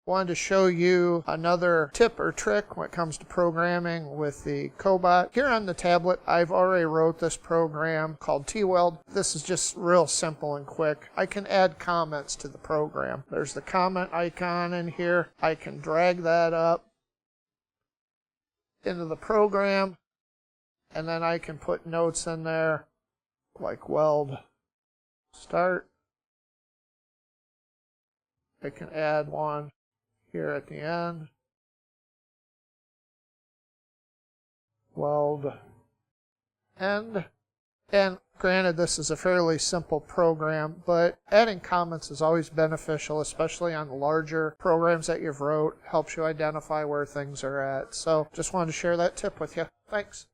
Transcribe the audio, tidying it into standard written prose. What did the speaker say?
Wanted to show you another tip or trick when it comes to programming with the Cobot. Here on the tablet, I've already wrote this program called T-Weld. This is just real simple and quick. I can add comments to the program. There's the comment icon in here. I can drag that up into the program, and then I can put notes in there like weld start. I can add one here at the end. Weld end. And granted, this is a fairly simple program, but adding comments is always beneficial, especially on the larger programs that you've wrote. Helps you identify where things are at. So just wanted to share that tip with you. Thanks.